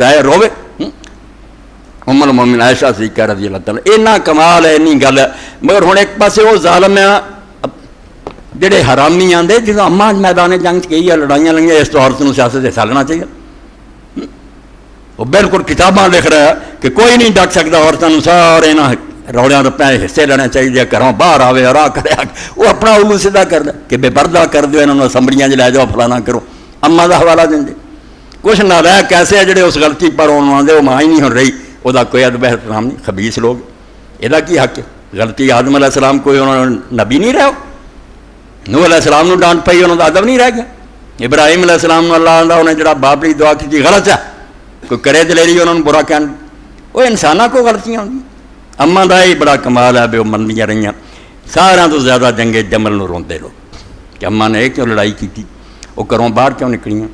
پہ روے. ام المومنین عائشہ صدیقہ رضی اللہ تعالیٰ. اینا کمال ہے, اینی گل ہے. مگر ہوں ایک پاسے وہ ظالم ہے جڑے حرامی آندے جدوں اماں میدان جنگ گئی ہے, لڑائیاں لگیاں, اس تو عورت نوں سیاست حصہ لینا چاہیے. وہ بالکل کتاباں لکھ رہا ہے کہ کوئی نہیں ڈٹ سکتا عورتوں سارے نہ روڑیاں رپیاں حصے لینے چاہیے, گھروں باہر آوے اور کرے وہ اپنا الو سیدھا کر دے کہ بے پردہ کر دو, انہوں نے اسمبلیاں لے جاؤ فلانا کرو, اماں کا حوالہ دیں دے. کچھ نہ رہ کیسے ہے جڑے اس غلطی پر آدھے وہ ماں ہی نہیں ہو رہی, وہ کوئی ادب احترام نہیں. خبیث لوگ یہ کی حق ہے؟ غلطی آدم علیہ السلام کوئی انہوں نے نبی نہیں رہا, نوح علیہ السلام نے ڈانٹ پائی, انہوں کا ادب نہیں رہ گیا. ابراہیم علیہ السلام نے اللہ آدھا انہیں جڑا بابری دعا کی تھی غلط ہے, کوئی کرے دلیری انہوں نے برا کہنا. وہ انسانوں کو غلطیاں ہوئی. اماں کا ہی بڑا کمال ہے, وہ منیا رہی سارا تو زیادہ جنگے جمل نو روندے لوگ کہ اماں نے یہ کیوں لڑائی کی تھی, وہ گھروں باہر کیوں نکلیاں,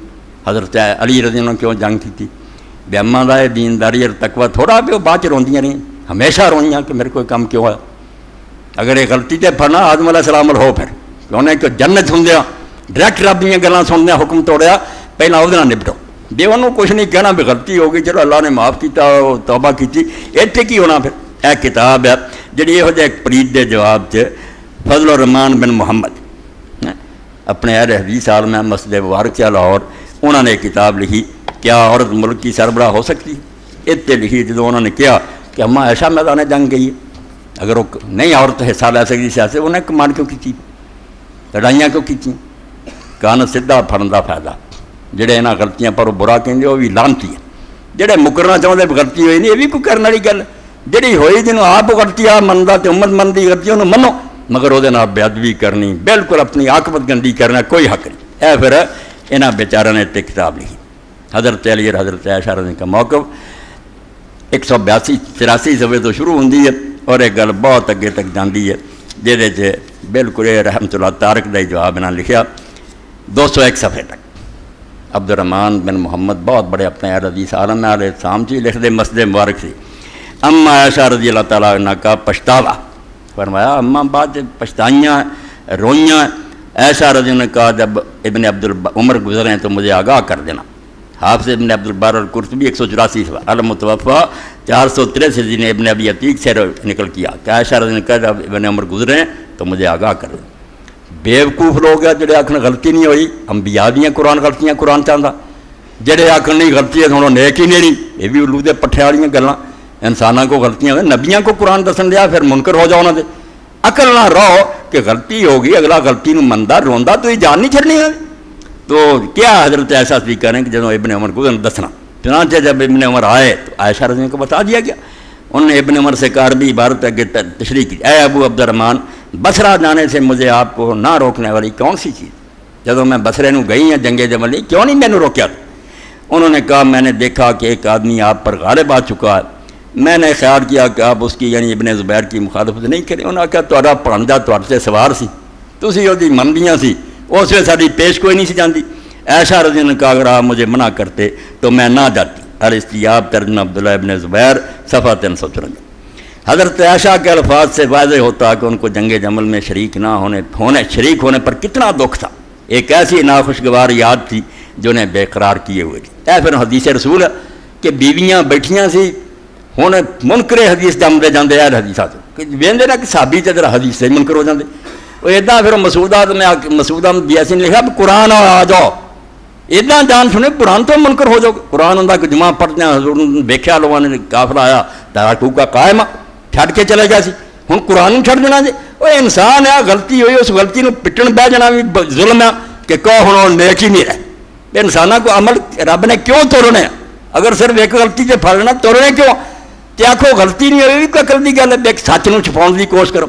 حضرت علی رضی اللہ عنہ کیوں جنگ کی تھی. بے اماں کا یہ دینداری اور تقوی تھوڑا بھی وہ بعد چ روندیاں رہی, ہمیشہ روئیاں کہ میرے کوئی کام کیوں ہے. اگر یہ غلطی تے پھڑنا آدم علیہ السلام ہو پھر انہیں کہ جنت سندیا ڈائریکٹ رب دیا گلیں سندیا حکم توڑیا, پہلے وہ نپٹو. جی انہوں کچھ نہیں کہنا بھی غلطی ہو گئی, چلو اللہ نے معاف کیا, توبہ کی, اتنے کی ہونا. پھر یہ کتاب ہے جی یہو جہ ایک پریت کے جواب سے فضل الرحمان بن محمد اپنے اہل حدیث عالم ہے مسجد مبارک سے لاہور, انہوں نے ایک کتاب لکھی کیا عورت ملک کی سربراہ ہو سکتی ہے. اتنے لکھی جدو انہوں نے کیا کہ اماں عائشہ میدان جنگ گئی ہے, اگر وہ نہیں عورت حصہ لے سکتی سیاست, انہیں کمان کیوں کی, لڑائیاں کیوں کی, کان سیدھا پھڑن کا فائدہ. جڑے یہاں غلطیاں پر وہ برا کہیں وہ بھی لانتی ہے, جڑے مکرنا چاہتے غلطی ہوئی نہیں, یہ بھی کوئی کرنے والی گل. جہی ہوئی جنہوں آپ غلطی آ منتا تو امت منتی غلطی انہوں منو, مگر وہ بے ادبی کرنی, بالکل اپنی عاقبت گندی کرنا کوئی حق نہیں. اے پھر یہاں بیچاروں نے اتنے کتاب لکھی حضرت علی اور حضرت عائشہ رضی کا موقف 182-83 صفحے تو شروع ہوتی ہے, اور ایک گل بہت اگے تک جاتی ہے جہے بالکل رحمت اللہ تارک کا ہی جواب انہوں نے لکھا 201 صفحے تک. عبد الرحمان بن محمد بہت بڑے اپنے حدیث عالم میں علیہ السلام جی لکھتے مسجد مبارک سے. اماں عائشہ رضی اللہ تعالیٰ عنہ کا پچھتاوا فرمایا, اماں بعد پچھتائیاں روئیاں. عائشہ رضی اللہ نے کہا جب ابن عمر گزرے تو مجھے آگاہ کر دینا. حافظ ابن عبدالبر القرطبی 184 المتوفا 463 نے ابن ابی عتیق سے نکل کیا کہ عائشہ رضی اللہ نے کہا جب ابن عمر گزرے تو مجھے آگاہ کر دینا. بیوقوف لوگ ہیں جڑے آخر غلطی نہیں ہوئی, انبیاء دیاں قرآن غلطیاں قرآن چاہتا, جڑے آخر نہیں غلطی ہے تھوڑا نیک ہی نہیں, یہ بھی الو دے پٹھے والی گلاں. انسانوں کو غلطیاں ہوئے, نبیاں کو قرآن دسن دیا پھر منکر ہو جاؤ انہوں نے. عقل نہ رہو کہ غلطی ہوگی, اگلا غلطی نو مندا روندا تو یہ جان نہیں چھڑنی ہے. تو کیا حضرت عائشہ صدیقہ نے کہ جب ابن عمر کو دسنا, چنانچہ جب ابن عمر آئے تو عائشہ رضی اللہ کو بتا دیا گیا. انہوں نے ابن عمر سے عربی عبارت اگے تشریح کی, اے ابو عبد الرحمان بصرہ جانے سے مجھے آپ کو نہ روکنے والی کون سی چیز, جب میں بصرے نو گئی ہیں جنگ جمل کیوں نہیں میں نے روکیا. انہوں نے کہا میں نے دیکھا کہ ایک آدمی آپ پر غالب آ چکا ہے, میں نے خیال کیا کہ آپ اس کی یعنی ابن زبیر کی مخالفت نہیں کریں. انہوں نے کہا تہاڈا پرانجا تہاڈے سے سوار سی, تسی وہ مندیاں سی, اس ویلے ساری پیش کوئی نہیں سی جاندی. عائشہ رضی اللہ نے کہا اگر آپ مجھے منع کرتے تو میں نہ جاتی. الاستیاب ترجمہ عبداللہ ابن زبیر صفحہ 354. حضرت عائشہ کے الفاظ سے واضح ہوتا کہ ان کو جنگ جمل میں شریک نہ شریک ہونے پر کتنا دکھ تھا. ایک ایسی ناخوشگوار یاد تھی جو انہیں بے قرار کیے ہوئے تھی. اے پھر حدیث رسول ہے کہ بیویاں بیٹھیاں سی, ہوں منکر حدیث جمتے جاتے اہل حدیثات وہدے نا کہ صحابی تے ذرا حدیث سے منکر ہو جاتے. وہ ادا پھر مسعودات میں مسعودہ بیاسی نے لکھا قرآن آ جاؤ, ادا جان سنے قرآن تو منکر ہو جاؤ. قرآن ہوں کہ جمعہ پڑھتے ہیں حضور دیکھا لوگوں نے کافر آیا تارا ٹوکا قائم چھڈ کے چلے گیا سی, ہوں قرآن چھڈ دینا جی. وہ انسان ہے, غلطی ہوئی اس غلطی نو پٹن بہ جانا بھی ظلم ہے کہ کہو ہوں نیک ہی نہیں رہے. انسانوں کو عمل رب نے کیوں توڑنے, اگر صرف ایک غلطی سے پھڑ لینا توڑنے کیوں, کہ آخو غلطی نہیں ہوئی کوئی عقل کی گل ہے, ایک سچ نو چھپاؤن کی کوشش کرو.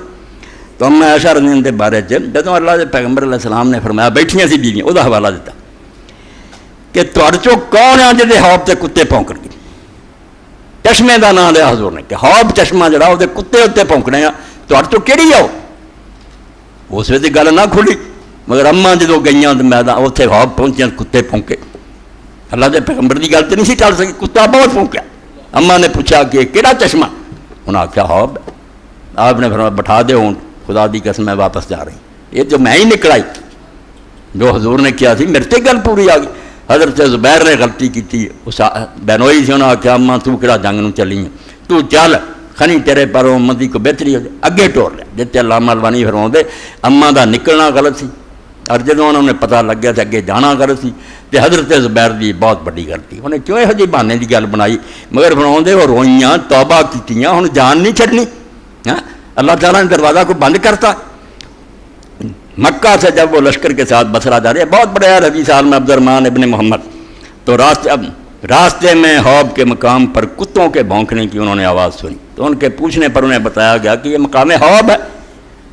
تو ہم عائشہ رضی اللہ کے بارے جدوں اللہ کے پیغمبر علیہ السلام نے فرمایا بیٹھیاں سی بیویاں, وہ حوالہ دیتا کہ تہاڈے چوں کون ہے جہدے حوض تے کتے پونکن گے. چشمے کا نام لیا حضور نے کہ حوض چشمہ جڑا وہ کتے اتنے پونکنے آ, تہاڈے چوں کہڑی آؤ. اس ویسے گل نہ کھلی, مگر اماں جدوں گئیاں تو میں اتنے حوض پہنچیاں کتے پونکے. اللہ کے پیغمبر کی گل تو نہیں سی ٹل سکی, کتا بہت پونکیا. اماں نے پوچھا کہ کہڑا چشمہ, انہوں نے آخیا حوض. آپ نے فرمایا بٹھا دے ہوں, خدا دی قسم میں واپس جا رہی. یہ جو میں ہی نکل آئی جو حضور نے کیا سی میرے تے گل پوری آ گئی. حضرت زبیر نے غلطی کی تھی، اس بہنوئی سے انہوں نے کہا اماں تو کہڑا جنگ نو چلی ہیں، تو چل خنی تیرے پر امتی کو بہتری ہو جائے، اگے ٹور لیا. جتنے علامہ البانی فرماؤندے اماں دا نکلنا غلط سی، اور جدوں انہوں نے پتہ لگ گیا کہ اگے جانا غلط سی، تے حضرت زبیر دی بہت بڑی غلطی. انہیں کیوں یہ جی بہانے دی گل بنائی، مگر فرماؤندے وہ روئیاں توبہ کیتیاں، ہن جان نہیں چھڈنی. اللہ تعالیٰ نے دروازہ کو بند کرتا. مکہ سے جب وہ لشکر کے ساتھ بصرہ جا رہے، بہت بڑے حدیث عالم عبد الرحمن ابن محمد، تو راستے میں حوض کے مقام پر کتوں کے بھونکنے کی انہوں نے آواز سنی، تو ان کے پوچھنے پر انہیں بتایا گیا کہ یہ مقام حوض ہے.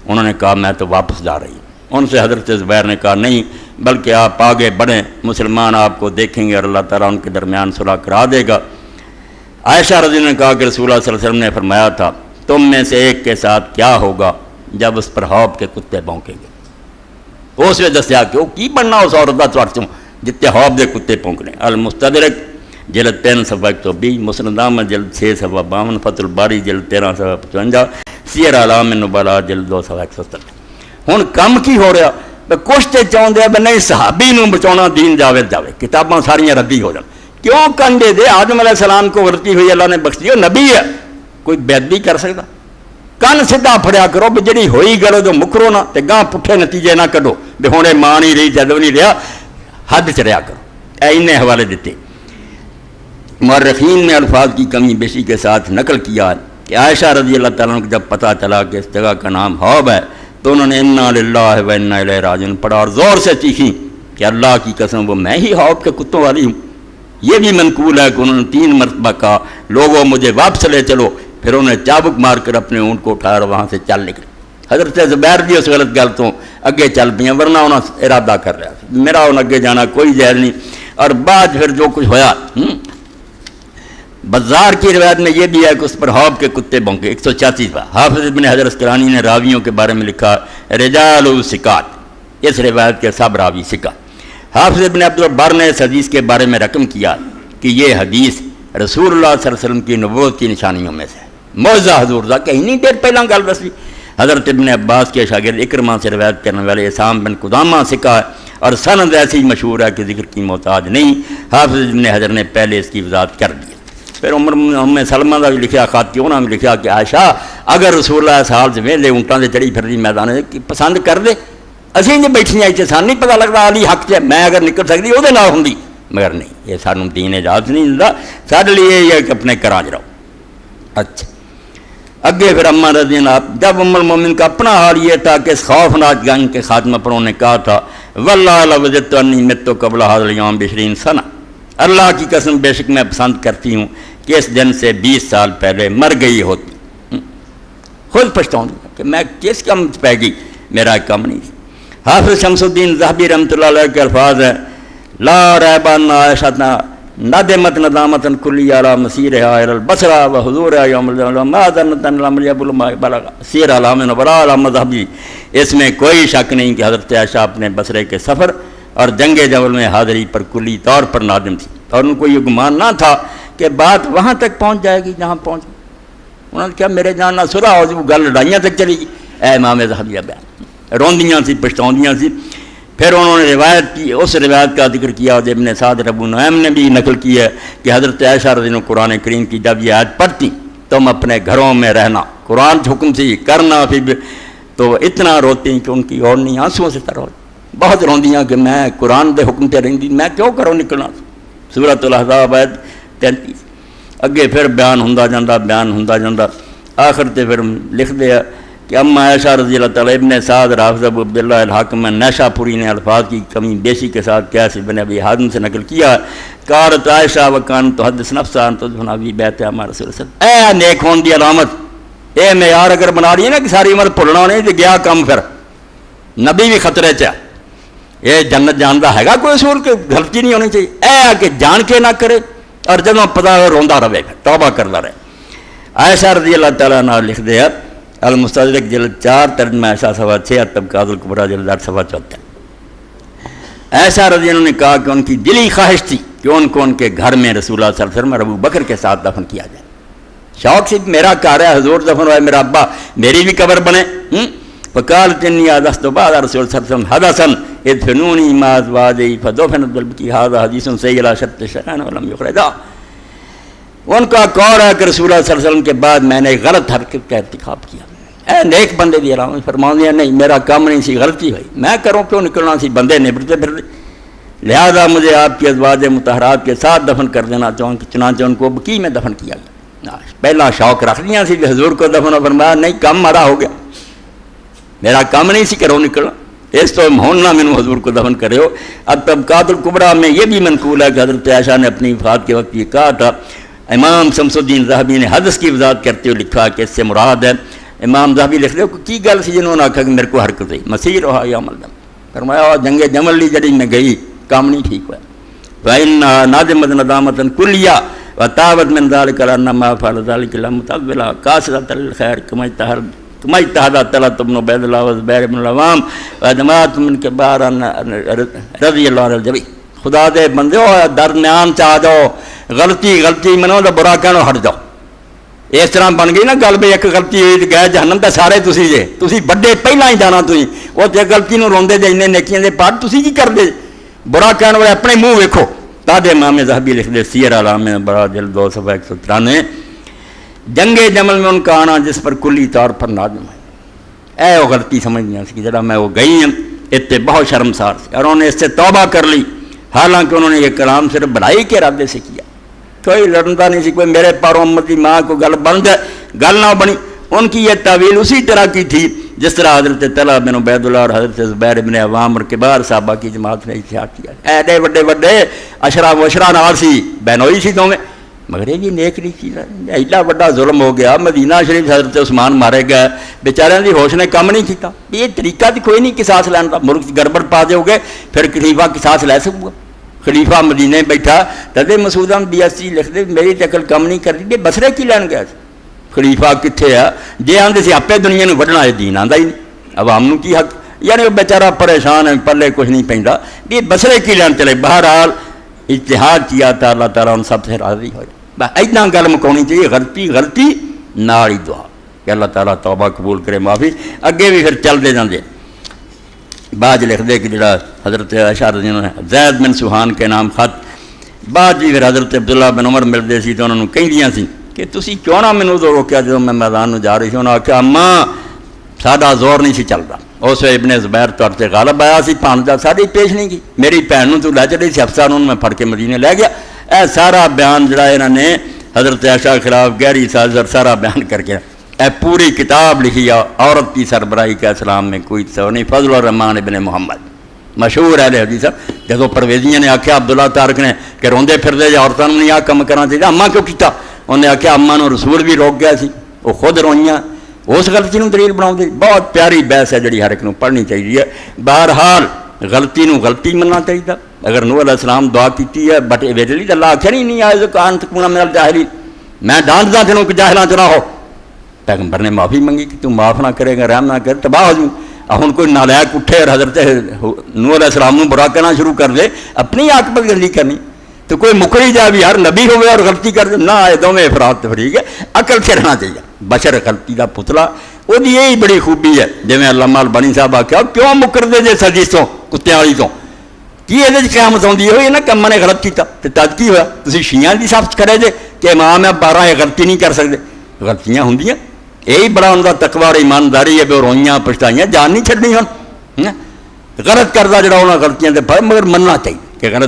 انہوں نے کہا میں تو واپس جا رہی ہوں. ان سے حضرت زبیر نے کہا نہیں، بلکہ آپ آگے بڑھیں، مسلمان آپ کو دیکھیں گے اور اللہ تعالیٰ ان کے درمیان صلح کرا دے گا. عائشہ رضی اللہ عنہا نے کہا کہ رسول اللہ صلی اللہ علیہ وسلم نے فرمایا تھا تم میں سے ایک کے ساتھ کیا ہوگا جب اس پر حوض کے کتے بھونکیں گے. اس میں دسیا کہ وہ کی بننا اس عورت کا تھوڑ چوں جتنے حوض دے کتے بھونکنے. المستدرک جلد 3 صفحہ 120، مسند احمد جلد 6 صفحہ 52، فتح الباری جلد 13 صفحہ 55، سیر اعلام النبلاء جلد 2 صفحہ 170. ہن کم کی ہو رہا، کچھ تے چاہتے ہیں نہیں صحابی نو بچاؤنا دین جاوے کتاباں ساریاں ردی ہو جان. کیوں کنڈے دے آدم علیہ السلام کو غلطی ہوئی اللہ نے بخش دی، نبی ہے کوئی بےدبی کر سکتا. کن سیدھا پھڑیا کرو بھی جڑی ہوئی گلو جو مکرو نہ تے گاں پٹھے نتیجے نہ کڈو بھی ہونے ماں نہیں رہی جدو نہیں رہا، حد چ رہا کرو. اینے حوالے دیتے. مورخین نے الفاظ کی کمی بیشی کے ساتھ نقل کیا کہ عائشہ رضی اللہ تعالیٰ کو جب پتہ چلا کہ اس جگہ کا نام حوض ہے تو انہوں نے انا للہ و انا الیہ راجعون پڑھا اور زور سے چیخیں کہ اللہ کی قسم وہ میں ہی حوض کے کتوں والی ہوں. یہ بھی منقول ہے کہ انہوں نے 3 مرتبہ کہا لوگوں مجھے واپس لے چلو، پھر انہوں نے چابک مار کر اپنے اونٹ کو اٹھایا اور وہاں سے چل نکلے. حضرت زبیر بھی اس غلط گل تو اگے چل پیا، ورنہ انہوں نے ارادہ کر رہا میرا انہوں اگے جانا کوئی جائز نہیں. اور بعد پھر جو کچھ ہویا، بزار کی روایت میں یہ بھی ہے کہ اس پر حوض کے کتے بھونکے. 186 پر حافظ ابن حجر اسقلانی نے راویوں کے بارے میں لکھا رجال ثقات، اس روایت کے سب راوی ثقہ. حافظ ابن عبد البر نے اس حدیث کے بارے میں رقم کیا کہ یہ حدیث رسول اللہ صلی اللہ علیہ وسلم کی نبوت کی نشانیوں میں سے ہے. معجزہ حضور دا کہیں نہیں دیر پہلا گل دسی. حضرت ابن عباس کے شاگرد اکرمہ سے روایت کرنے والے اسام بن قدامہ ثقہ ہے اور سند ایسی مشہور ہے کہ ذکر کی محتاج نہیں. حافظ ابن حجر نے پہلے اس کی وضاحت کر دی. پھر ام سلمہ کا بھی لکھا، خاتون نے بھی لکھا کہ عائشہ اگر رسول اللہ سال سے ویلے اونٹاں سے چڑھی پھر میدان پسند کر دے، اسی جی بیٹھیاں اتنے سان نہیں پتہ لگتا علی حق سے میں اگر نکل سکتی وہ نال ہوں، مگر نہیں، یہ سانوں دین اجازت نہیں دیتا. سارے لیے یہ کہ اپنے گھراں چ رہو. اچھا اگے پھر اما رضی اللہ جب ام المومنین کا اپنا حال یہ تھا کہ اس خوفناک جنگ کے خاتمہ پر انہوں نے کہا تھا واللہ لوجدت انی مت قبل هذا اليوم ب20 سنہ، اللہ کی قسم بے شک میں پسند کرتی ہوں کہ اس دن سے 20 سال پہلے مر گئی ہوتی. خود پچھتاؤں کہ میں کس کم پہ گئی، میرا کم نہیں. حافظ شمس الدین ذہبی رحمۃ اللہ علیہ کے الفاظ ہیں لا ریب ان عائشہ ندامت ندامت کلی علی مسیرها الی البصرہ و حضورها یوم الجمعہ ما ظننت ان لم یبلغ ما بلغ سیر علام نبلاء علام ذہبی. اس میں کوئی شک نہیں کہ حضرت عائشہ اپنے بصرے کے سفر اور جنگ جبل میں حاضری پر کلی طور پر نادم تھی، اور ان کو یہ گمان نہ تھا کہ بات وہاں تک پہنچ جائے گی جہاں پہنچ. انہوں نے کہا میرے جان نہ سرا ہو گل لڑائیاں تک چلی گئی. اے امام ذہبیہ بیان روندیاں سی پچھتاؤندیاں سی. پھر انہوں نے روایت کی، اس روایت کا ذکر کیا اور ابن سعد ابو نعیم نے بھی نقل کی ہے کہ حضرت عائشہ رضی اللہ عنہا قرآن کریم کی جب یہ آیت پڑھتی تم اپنے گھروں میں رہنا، قرآن حکم سے کرنا پھر تو اتنا روتی کہ ان کی اور نہیں آنسوؤں سے تر ہو، بہت روندیاں کہ میں قرآن دے حکم تے رہندی میں کیوں کروں نکلنا. سورۃ الاحزاب آیت 33. اگے پھر بیان ہوندا جاندا آخر تے پھر لکھ دیا کہ اما عائشہ رضی اللہ تعالیٰ ابن سعد رافض ابو عبداللہ الحاکم نیشا پوری نے الفاظ کی کمی بیشی کے ساتھ قیاس بن ابی حازم سے نقل کیا قالت عائشہ وکان تحدث نفسها ان تدفن ابی بیت ہمارے رسول صلی اللہ علیہ وسلم. اے نیک ہون دی علامت، اے معیار اگر بنا رہی ہے نا کہ ساری عمر بھولنا نہیں تو گیا کم، پھر نبی بھی خطرے چ ہے. یہ جنت جانتا ہے گا کوئی اصول کہ غلطی نہیں ہونی چاہیے، اے کہ جان کے نہ کرے اور جب پتا روندا رہے توبہ کرتا رہے. عائشہ رضی اللہ تعالیٰ عنہ لکھ دیا المستدرک جلد 4 ترجمہ عائشہ صفحہ 6 طبقات الکبریٰ جلد 8 صفحہ 74. عائشہ رضی اللہ عنہ نے کہا کہ ان کی دلی خواہش تھی کہ ان کو ان کے گھر میں رسول اللہ صلی اللہ علیہ وسلم اور ابو بکر کے ساتھ دفن کیا جائے. شوق سے میرا گھر ہے، حضور دفن ہوا ہے، میرا ابا میری بھی قبر بنے. فقالت انی حدثت بعد رسول صلی اللہ علیہ وسلم حدثا ادفنونی ما ازواجی فدفنت بالبکی هذا حدیث صحیح علی شرط الشیخین ولم یخرجا۔ ان کا قول ہے کہ رسول اللہ صلی اللہ علیہ وسلم کے بعد میں نے غلط حرکت کا ارتکاب کیا۔ اے نیک بندے دی علامت فرمان دیا نہیں میرا کام نہیں سی، غلطی ہوئی، میں کروں کیوں نکلنا سی، بندے نبرتے پھر لہذا مجھے آپ کی ازواج مطہرات کے ساتھ دفن کر دینا چاہوں، چنانچہ ان کو بقیع میں دفن کیا گیا۔ پہلا شوق رکھ لیا سی کہ حضور کو دفن، فرمایا نہیں کام مارا ہو گیا، میرا کام نہیں سی کرو نکلنا، اس تو مہوننا میں حضور کو دفن کرے ہو۔ اب طبقات الکبریٰ میں یہ بھی منقول ہے کہ حضرت عائشہ نے اپنی وفات کے وقت یہ کہا تھا۔ امام شمس الدین ذہبی نے حدث کی وضاحت کرتے ہوئے لکھا کہ اس سے مراد ہے، امام ذہبی لکھ دے کی گل سی جنہوں نے آخا کہ میرے کو حرکت ہوئی مسیر رہا یا عمل دم، فرمایا جنگ جمل لی جڑی میں گئی کام نہیں ٹھیک ہوا، فَإِنَّا نَادِمَتْ نَدَامَةً كُلِّيَّةً وَتَابَتْ مِنْ ذَلِكَ لَأَنَّمَا فَعَلَ ذَلِكَ لَمُتَوِّلًا قَاصِدَةً لِلْخَيْرِ كما اجتهد طلحة بن عبيد الله والزبير بن العوام وجماعت من کبار رضی اللہ عنہ الجميع۔ خدا دے بندے ہو درمیان چاہ جاؤ، غلطی منو تو برا کہنو ہٹ جاؤ۔ اس طرح بن گئی نا گل بھی ایک غلطی ہوئی تو گئے جہنم تے سارے تسی جے، تسی بڑے پہلا ہی جانا تھی، وہ تے غلطی نو روندے جے انہیں نیکیاں دے پاٹ تسی کی کر دے، برا کہنے والے اپنے منہ ویکھو۔ تاج امام ذہبی لکھ دے سیر اعلام بڑا جلد 2 صفحہ 193 جنگ جمل میں ان کا آنا جس پر کلی طور پر نادم ہے، اے وہ غلطی سمجھنی سی جڑا میں وہ گئی ہوں اتنے بہت شرمسار سے، اور انہوں نے اس سے توبہ کر لی، حالانکہ انہوں نے یہ کلام صرف بڑائی کے ارادے سے کیا، کوئی لڑتا نہیں سی، کوئی میرے پاروں امتی ماں کو گل بن جائے گل نہ بنی۔ ان کی یہ تعویل اسی طرح کی تھی جس طرح حضرت طلحہ بن عبید اللہ اور حضرت زبیر بن عوام اور کبار صحابہ کی جماعت نے اتحاد کیا، ایڈے بڑے اشرا وشرا نال سی، بہنوئی سی دونوں، مگر یہ نیک نہیں چیز ہے، ایڈا بڑا ظلم ہو گیا۔ مدینہ شریف حضرت عثمان مارے گئے، بیچارے دی ہوش نے کام نہیں کیتا، یہ طریقہ تو کوئی نہیں قصاص لین کا، ملک گڑبڑ پا دے ہو گئے پھر خلیفہ قصاص لے سکوں گا۔ خلیفہ مدینے بیٹھا تدے مسعود احمد بیاسی لکھ دے میری تے عقل کم نہیں کرتی، یہ بسرے کی لین گیا خلیفہ کتنے ہے، جی آدھے سے آپ دنیا نو وڈنا ہے دین آتا ہی نہیں، عوام نو کی حق، یعنی وہ بیچارہ پریشان ہے پلے کچھ نہیں پہنتا، یہ بسرے کی لین چلے۔ بہرحال اجتہاد کیا تھا، اللہ تعالیٰ ان سب سے راضی ہوئے۔ اتنا گل مکانی چاہیے، غلطی نال ہی دعا کہ اللہ تعالیٰ توبہ قبول کرے، معافی اگے بھی پھر چلتے جاندے۔ بعد لکھ دے کہ جڑا حضرت عائشہ رضی اللہ عنہ زید بن سبحان کے نام خط، بعد جی پھر حضرت عبداللہ بن عمر ملتے سی تو انہوں نے کہندیاں سی کہ تسی کیوں نہ مینوں تو روکیا جدوں میں میدان نو جا رہی سی۔ انہوں نے آخیا اماں ساڈا زور نہیں سی چلتا، اس وقت ابن زبیر طور سے غالب آیا سی، پانچ ساڑی پیش نہیں کی، میری بھن نو تو لے چلی سی، افسر انہوں میں پھڑ کے مدینے لے گیا۔ اے سارا بیان جڑا انہوں نے حضرت عائشہ کے خلاف گہری سازش سارا بیان کر کے اے پوری کتاب لکھی ہے، عورت کی سربراہی کا اسلام میں کوئی تصور نہیں، فضل الرحمان ابن محمد مشہور ہے حدیث۔ جدو پرویزیاں نے آخیا عبداللہ تارک نے کہ روندے پھردے جا عورتوں نہیں آ کم کرنا چاہیے، اماں کیوں کیتا؟ انہوں نے آخیا اماں نو رسول بھی روک گیا سی، وہ خود روئیاں، اس غلطی نو دلیل بناؤ دے۔ بہت پیاری بحث ہے جڑی ہر ایک نو پڑھنی چاہیے۔ بہرحال غلطی نو غلطی مننا چاہیے۔ اگر نوح علیہ السلام دعا کیتی ہے بٹ ویڈلی تو اللہ آخیا نہیں آئے کان تکونا من الجاہلین، میں ڈانٹدا تینوں کہ جاہلاں چ نہ ہو۔ پیغمبر نے معافی منگی کہ تو معاف نہ کرے گا، رحم نہ کر، تباہ ہو جوں۔ ہن کوئی نالائق اٹھے اور حضرت نوح علیہ السلام نو برا کہنا شروع کر دے، اپنی عاقبت گندی کرنی، تو کوئی مکری جائے بھی ہر نبی ہوئے اور غلطی کر دے نہ، آئے دونوں افراد تفریق ہے، عقل سے رہنا چاہیے۔ بشر غلطی کا پتلا، وہ یہی بڑی خوبی ہے، جی علامہ البانی صاحب آخیا کیوں مکر دے جے سجیس تو کتیاں والی تو کی یہ قیامت آتی ہوئی نا کہ اما نے غلط کیا تو تد کی ہوا؟ تھی شیعہ کی صفت کرے جے کہ امام ہے 12 یہ غلطی نہیں کر سکتے، غلطیاں ہوں، یہی بڑا ان کا تقوی اور ایمانداری ہے، روئیاں پچھتائیاں جان نہیں چھڈنی، ہوں غلط کردہ جڑا انہیں غلطیاں دے مگر مننا چاہیے کہ غلط